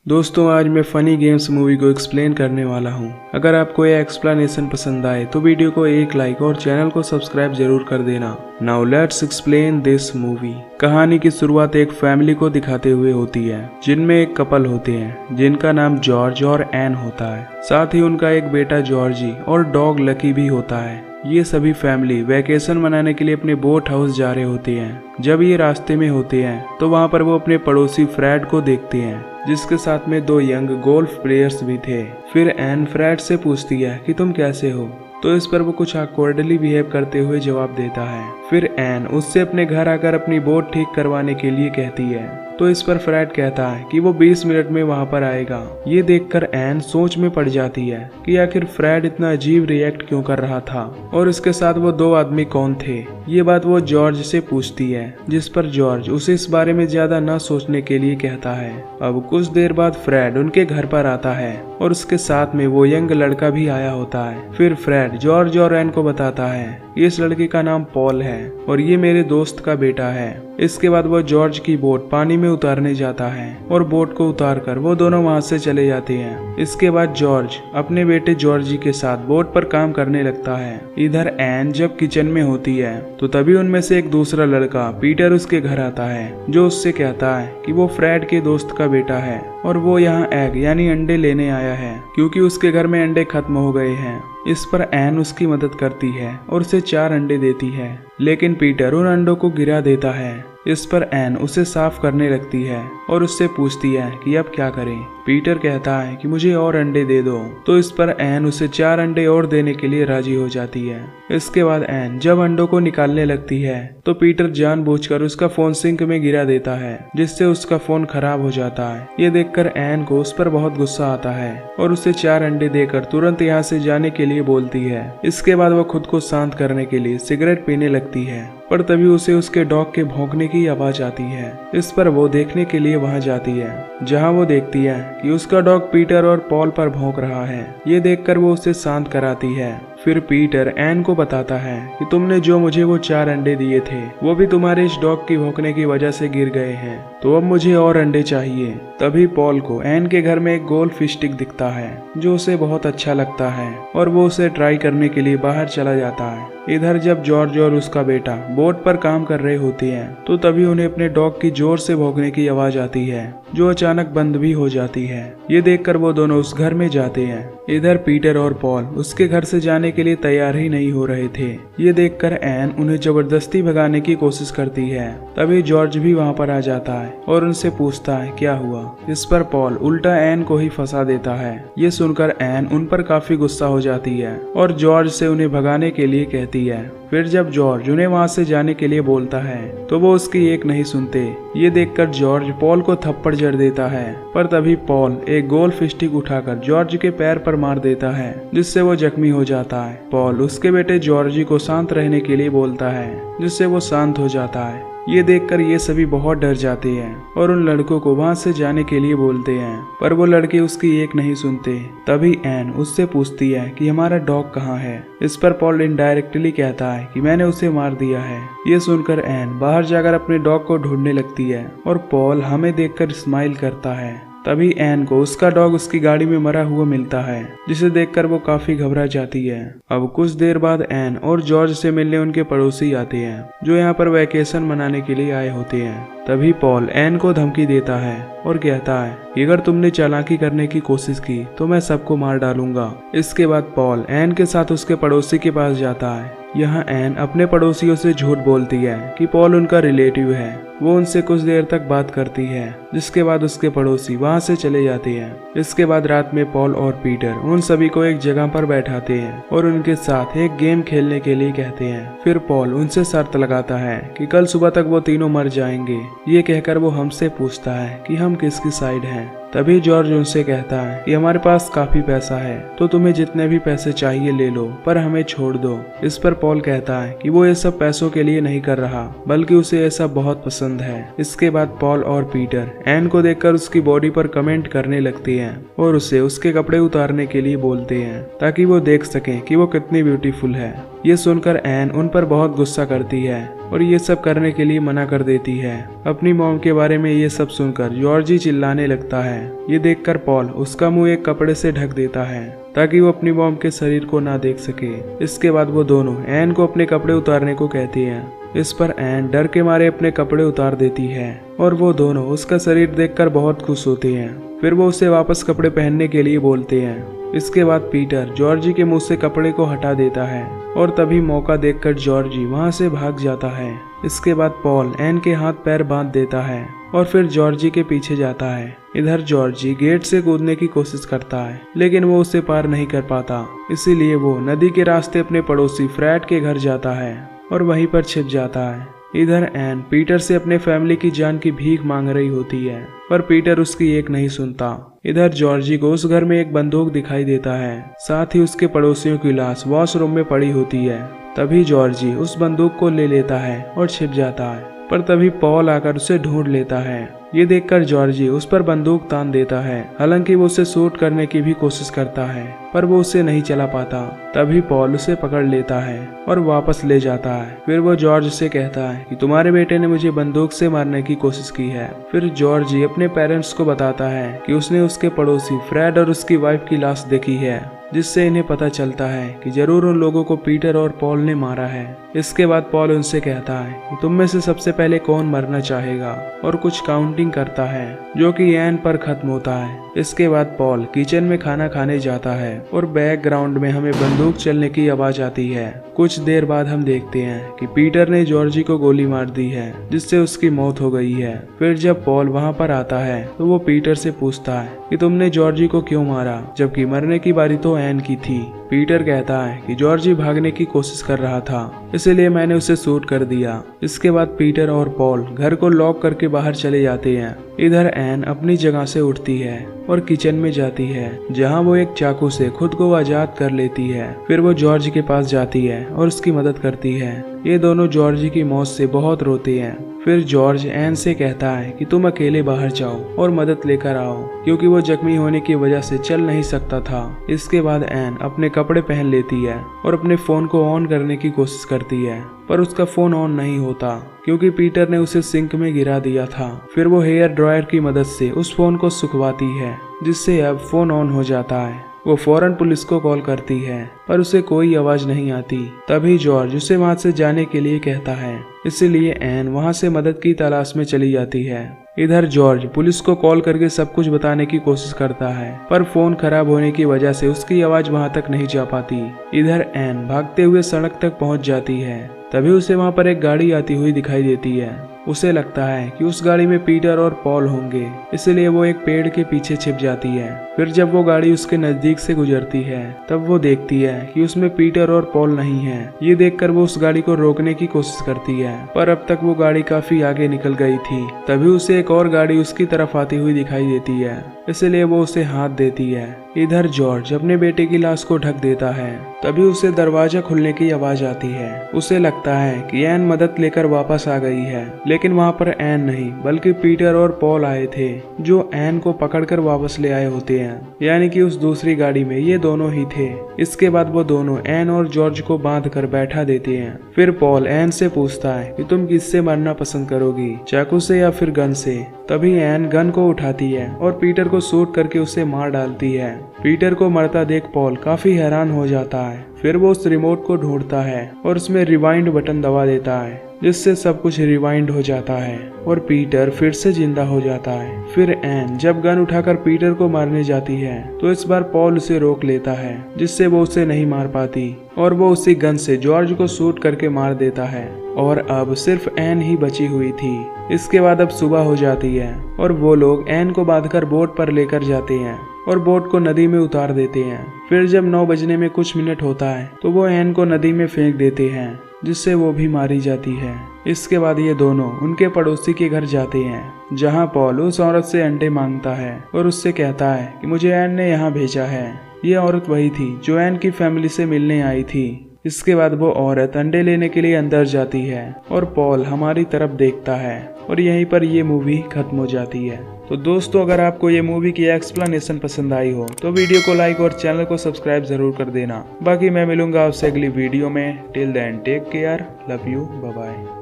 दोस्तों आज मैं फनी गेम्स मूवी को एक्सप्लेन करने वाला हूँ। अगर आपको यह एक्सप्लेनेशन पसंद आए तो वीडियो को एक लाइक और चैनल को सब्सक्राइब जरूर कर देना। Now let's explain this movie. कहानी की शुरुआत एक फैमिली को दिखाते हुए होती है जिनमें एक कपल होते हैं जिनका नाम जॉर्ज और एन होता है। साथ ही उनका एक बेटा जॉर्जी और डॉग लकी भी होता है। ये सभी फैमिली वैकेशन मनाने के लिए अपने बोट हाउस जा रहे होते हैं। जब ये रास्ते में होते हैं तो वहाँ पर वो अपने पड़ोसी फ्रेड को देखते हैं जिसके साथ में दो यंग गोल्फ प्लेयर्स भी थे। फिर एन फ्रेड से पूछती है कि तुम कैसे हो, तो इस पर वो कुछ ऑकवर्डली बिहेव करते हुए जवाब देता है। फिर एन उससे अपने घर आकर अपनी बोट ठीक करवाने के लिए कहती है, तो इस पर फ्रेड कहता है कि वो 20 मिनट में वहां पर आएगा। ये देखकर एन सोच में पड़ जाती है कि आखिर फ्रेड इतना अजीब रिएक्ट क्यों कर रहा था और इसके साथ वो दो आदमी कौन थे। ये बात वो जॉर्ज से पूछती है, जिस पर जॉर्ज उसे इस बारे में ज्यादा न सोचने के लिए कहता है। अब कुछ देर बाद फ्रेड उनके घर पर आता है और उसके साथ में वो यंग लड़का भी आया होता है। फिर फ्रेड जॉर्ज और एन को बताता है इस लड़के का नाम पॉल है और ये मेरे दोस्त का बेटा है। इसके बाद वो जॉर्ज की बोट पानी में उतारने जाता है और बोट को उतारकर वो दोनों वहां से चले जाते हैं। इसके बाद जॉर्ज अपने बेटे जॉर्जी के साथ बोट पर काम करने लगता है। इधर एन जब किचन में होती है तो तभी उनमें से एक दूसरा लड़का पीटर उसके घर आता है जो उससे कहता है कि वो फ्रेड के दोस्त का बेटा है और वो यहाँ एग यानी अंडे लेने आया है क्योंकि उसके घर में अंडे खत्म हो गए हैं। इस पर एन उसकी मदद करती है और उसे 4 अंडे देती है, लेकिन पीटर उन अंडों को गिरा देता है। इस पर एन उसे साफ करने लगती है और उससे पूछती है कि अब क्या करें। पीटर कहता है कि मुझे और अंडे दे दो, तो इस पर एन उसे 4 अंडे और देने के लिए राजी हो जाती है। इसके बाद एन जब अंडों को निकालने लगती है तो पीटर जानबूझकर उसका फोन सिंक में गिरा देता है जिससे उसका फोन खराब हो जाता है। ये देखकर एन को उस पर बहुत गुस्सा आता है और उसे 4 अंडे देकर तुरंत यहाँ से जाने के लिए बोलती है। इसके बाद वो खुद को शांत करने के लिए सिगरेट पीने लगती है, पर तभी उसे उसके डॉग के भौंकने की आवाज आती है। इस पर वो देखने के लिए वहां जाती है जहां वो देखती है कि उसका डॉग पीटर और पॉल पर भौंक रहा है। ये देखकर वो उसे शांत कराती है। फिर पीटर एन को बताता है कि तुमने जो मुझे वो 4 अंडे दिए थे वो भी तुम्हारे इस डॉग की भौंकने की वजह से गिर गए हैं, तो अब मुझे और अंडे चाहिए। तभी पॉल को एन के घर में एक गोल्फ स्टिक दिखता है जो उसे बहुत अच्छा लगता है और वो उसे ट्राई करने के लिए बाहर चला जाता है। इधर जब जॉर्ज और उसका बेटा बोट पर काम कर रहे होते हैं तो तभी उन्हें अपने डॉग की जोर से भौंकने की आवाज आती है जो अचानक बंद भी हो जाती है। ये देखकर वो दोनों उस घर में जाते हैं। इधर पीटर और पॉल उसके घर से जाने के लिए तैयार ही नहीं हो रहे थे। ये देखकर एन उन्हें जबरदस्ती भगाने की कोशिश करती है। तभी जॉर्ज भी वहाँ पर आ जाता है और उनसे पूछता है क्या हुआ। इस पर पॉल उल्टा एन को ही फंसा देता है। ये सुनकर एन उन पर काफी गुस्सा हो जाती है और जॉर्ज से उन्हें भगाने के लिए कहती है। फिर जब जॉर्ज उन्हें वहां से जाने के लिए बोलता है तो वो उसकी एक नहीं सुनते। ये देखकर जॉर्ज पॉल को थप्पड़ जड़ देता है, पर तभी पॉल एक गोल्फ स्टिक उठाकर जॉर्ज के पैर पर मार देता है जिससे वो जख्मी हो जाता है। पॉल उसके बेटे जॉर्जी को शांत रहने के लिए बोलता है जिससे वो शांत हो जाता है। ये देखकर ये सभी बहुत डर जाते हैं और उन लड़कों को वहां से जाने के लिए बोलते हैं, पर वो लड़के उसकी एक नहीं सुनते। तभी एन उससे पूछती है कि हमारा डॉग कहाँ है। इस पर पॉल इनडायरेक्टली कहता है कि मैंने उसे मार दिया है। ये सुनकर एन बाहर जाकर अपने डॉग को ढूंढने लगती है और पॉल हमें देखकर स्माइल करता है। तभी एन को उसका डॉग उसकी गाड़ी में मरा हुआ मिलता है जिसे देखकर वो काफी घबरा जाती है। अब कुछ देर बाद एन और जॉर्ज से मिलने उनके पड़ोसी आते हैं जो यहाँ पर वैकेशन मनाने के लिए आए होते हैं। तभी पॉल एन को धमकी देता है और कहता है कि अगर तुमने चालाकी करने की कोशिश की तो मैं सबको मार डालूंगा। इसके बाद पॉल एन के साथ उसके पड़ोसी के पास जाता है। यहाँ एन अपने पड़ोसियों से झूठ बोलती है कि पॉल उनका रिलेटिव है। वो उनसे कुछ देर तक बात करती है जिसके बाद उसके पड़ोसी वहां से चले जाते हैं। इसके बाद रात में पॉल और पीटर उन सभी को एक जगह पर बैठाते हैं और उनके साथ एक गेम खेलने के लिए कहते हैं। फिर पॉल उनसे शर्त लगाता है कि कल सुबह तक वो तीनों मर जाएंगे। ये कहकर वो हमसे पूछता है कि हम किसकी साइड हैं। तभी जॉर्ज उनसे कहता है कि हमारे पास काफी पैसा है तो तुम्हें जितने भी पैसे चाहिए ले लो, पर हमें छोड़ दो। इस पर पॉल कहता है कि वो ये सब पैसों के लिए नहीं कर रहा बल्कि उसे ऐसा बहुत पसंद है। इसके बाद पॉल और पीटर एन को देखकर उसकी बॉडी पर कमेंट करने लगते हैं और उसे उसके कपड़े उतारने के लिए बोलते हैं ताकि वो देख सकें कि वो कितनी ब्यूटीफुल है। ये सुनकर एन उन पर बहुत गुस्सा करती है और ये सब करने के लिए मना कर देती है। अपनी मॉम के बारे में ये सब सुनकर जॉर्जी चिल्लाने लगता है। ये देखकर पॉल उसका मुंह एक कपड़े से ढक देता है ताकि वो अपनी मॉम के शरीर को ना देख सके। इसके बाद वो दोनों एन को अपने कपड़े उतारने को कहती हैं। इस पर एन डर के मारे अपने कपड़े उतार देती है और वो दोनों उसका शरीर देखकर बहुत खुश होते हैं। फिर वो उसे वापस कपड़े पहनने के लिए बोलते हैं। इसके बाद पीटर जॉर्जी के मुंह से कपड़े को हटा देता है और तभी मौका देखकर जॉर्जी वहां से भाग जाता है। इसके बाद पॉल एन के हाथ पैर बांध देता है और फिर जॉर्जी के पीछे जाता है। इधर जॉर्जी गेट से कूदने की कोशिश करता है लेकिन वो उसे पार नहीं कर पाता, इसीलिए वो नदी के रास्ते अपने पड़ोसी फ्रैड के घर जाता है और वहीं पर छिप जाता है। इधर एन पीटर से अपने फैमिली की जान की भीख मांग रही होती है पर पीटर उसकी एक नहीं सुनता। इधर जॉर्जी को उस घर में एक बंदूक दिखाई देता है, साथ ही उसके पड़ोसियों की लाश वॉशरूम में पड़ी होती है। तभी जॉर्जी उस बंदूक को ले लेता है और छिप जाता है, पर तभी पॉल आकर उसे ढूंढ लेता है। ये देखकर जॉर्जी उस पर बंदूक तान देता है। हालांकि वो उसे शूट करने की भी कोशिश करता है पर वो उसे नहीं चला पाता। तभी पॉल उसे पकड़ लेता है और वापस ले जाता है। फिर वो जॉर्ज से कहता है कि तुम्हारे बेटे ने मुझे बंदूक से मारने की कोशिश की है। फिर जॉर्जी अपने पेरेंट्स को बताता है कि उसने उसके पड़ोसी फ्रेड और उसकी वाइफ की लाश देखी है, जिससे इन्हें पता चलता है कि जरूर उन लोगों को पीटर और पॉल ने मारा है। इसके बाद पॉल उनसे कहता है कि तुम में से सबसे पहले कौन मरना चाहेगा और कुछ काउंटिंग करता है जो कि एन पर खत्म होता है। इसके बाद पॉल किचन में खाना खाने जाता है और बैकग्राउंड में हमें बंदूक चलने की आवाज आती है। कुछ देर बाद हम देखते हैं कि पीटर ने जॉर्जी को गोली मार दी है, जिससे उसकी मौत हो गई है। फिर जब पॉल वहां पर आता है तो वो पीटर से पूछता है कि तुमने जॉर्जी को क्यों मारा, जबकि मरने की बारी तो एन की थी। पीटर कहता है कि जॉर्जी भागने की कोशिश कर रहा था, इसलिए मैंने उसे शूट कर दिया। इसके बाद पीटर और पॉल घर को लॉक करके बाहर चले जाते हैं। इधर एन अपनी जगह से उठती है और किचन में जाती है, जहां वो एक चाकू से खुद को आजाद कर लेती है। फिर वो जॉर्ज के पास जाती है और उसकी मदद करती है। ये दोनों जॉर्ज की मौत से बहुत रोते हैं। फिर जॉर्ज एन से कहता है कि तुम अकेले बाहर जाओ और मदद लेकर आओ, क्योंकि वो जख्मी होने की वजह से चल नहीं सकता था। इसके बाद एन अपने कपड़े पहन लेती है और अपने फोन को ऑन करने की कोशिश करती है, पर उसका फोन ऑन नहीं होता क्योंकि पीटर ने उसे सिंक में गिरा दिया था। फिर वो हेयर ड्रायर की मदद से उस फोन को सुखवाती है, जिससे अब फोन ऑन हो जाता है। वो फौरन पुलिस को कॉल करती है पर उसे कोई आवाज नहीं आती। तभी जॉर्ज उसे वहां से जाने के लिए कहता है, इसलिए एन वहां से मदद की तलाश में चली जाती है। इधर जॉर्ज पुलिस को कॉल करके सब कुछ बताने की कोशिश करता है, पर फोन खराब होने की वजह से उसकी आवाज वहां तक नहीं जा पाती। इधर एन भागते हुए सड़क तक पहुंच जाती है। तभी उसे वहां पर एक गाड़ी आती हुई दिखाई देती है। उसे लगता है कि उस गाड़ी में पीटर और पॉल होंगे, इसलिए वो एक पेड़ के पीछे छिप जाती है। फिर जब वो गाड़ी उसके नजदीक से गुजरती है तब वो देखती है कि उसमें पीटर और पॉल नहीं है। ये देखकर वो उस गाड़ी को रोकने की कोशिश करती है, पर अब तक वो गाड़ी काफी आगे निकल गई थी। तभी उसे एक और गाड़ी उसकी तरफ आती हुई दिखाई देती है, इसलिए वो उसे हाथ देती है। इधर जॉर्ज अपने बेटे की लाश को ढक देता है। तभी उसे दरवाजा खुलने की आवाज आती है। उसे लगता है कि एन मदद लेकर वापस आ गई है, लेकिन वहां पर एन नहीं बल्कि पीटर और पॉल आए थे, जो एन को पकड़कर वापस ले आए होते हैं। यानी कि उस दूसरी गाड़ी में ये दोनों ही थे। इसके बाद वो दोनों एन और जॉर्ज को बांध कर बैठा देते हैं। फिर पॉल एन से पूछता है कि तुम किससे मरना पसंद करोगी, चाकू से या फिर गन से। तभी एन गन को उठाती है और पीटर को शूट करके उसे मार डालती है। पीटर को मरता देख पॉल काफी हैरान हो जाता है। फिर वो उस रिमोट को ढूंढता है और उसमें रिवाइंड बटन दबा देता है, जिससे सब कुछ रिवाइंड हो जाता है और पीटर फिर से जिंदा हो जाता है। फिर एन जब गन उठाकर पीटर को मारने जाती है तो इस बार पॉल उसे रोक लेता है, जिससे वो उसे नहीं मार पाती और वो उसी गन से जॉर्ज को शूट करके मार देता है। और अब सिर्फ एन ही बची हुई थी। इसके बाद अब सुबह हो जाती है और वो लोग एन को बांधकर बोट पर लेकर जाते हैं और बोट को नदी में उतार देते हैं। फिर जब 9 बजने में कुछ मिनट होता है तो वो एन को नदी में फेंक देते हैं, जिससे वो भी मारी जाती है। इसके बाद ये दोनों उनके पड़ोसी के घर जाते हैं, जहां पॉल उस औरत से अंडे मांगता है और उससे कहता है कि मुझे एन ने यहाँ भेजा है। ये औरत वही थी जो एन की फैमिली से मिलने आई थी। इसके बाद वो औरत अंडे लेने के लिए अंदर जाती है और पॉल हमारी तरफ देखता है और यहीं पर ये मूवी खत्म हो जाती है। तो दोस्तों, अगर आपको ये मूवी की एक्सप्लेनेशन पसंद आई हो तो वीडियो को लाइक और चैनल को सब्सक्राइब जरूर कर देना। बाकी मैं मिलूंगा आपसे अगली वीडियो में। Till then take care, love you, bye bye.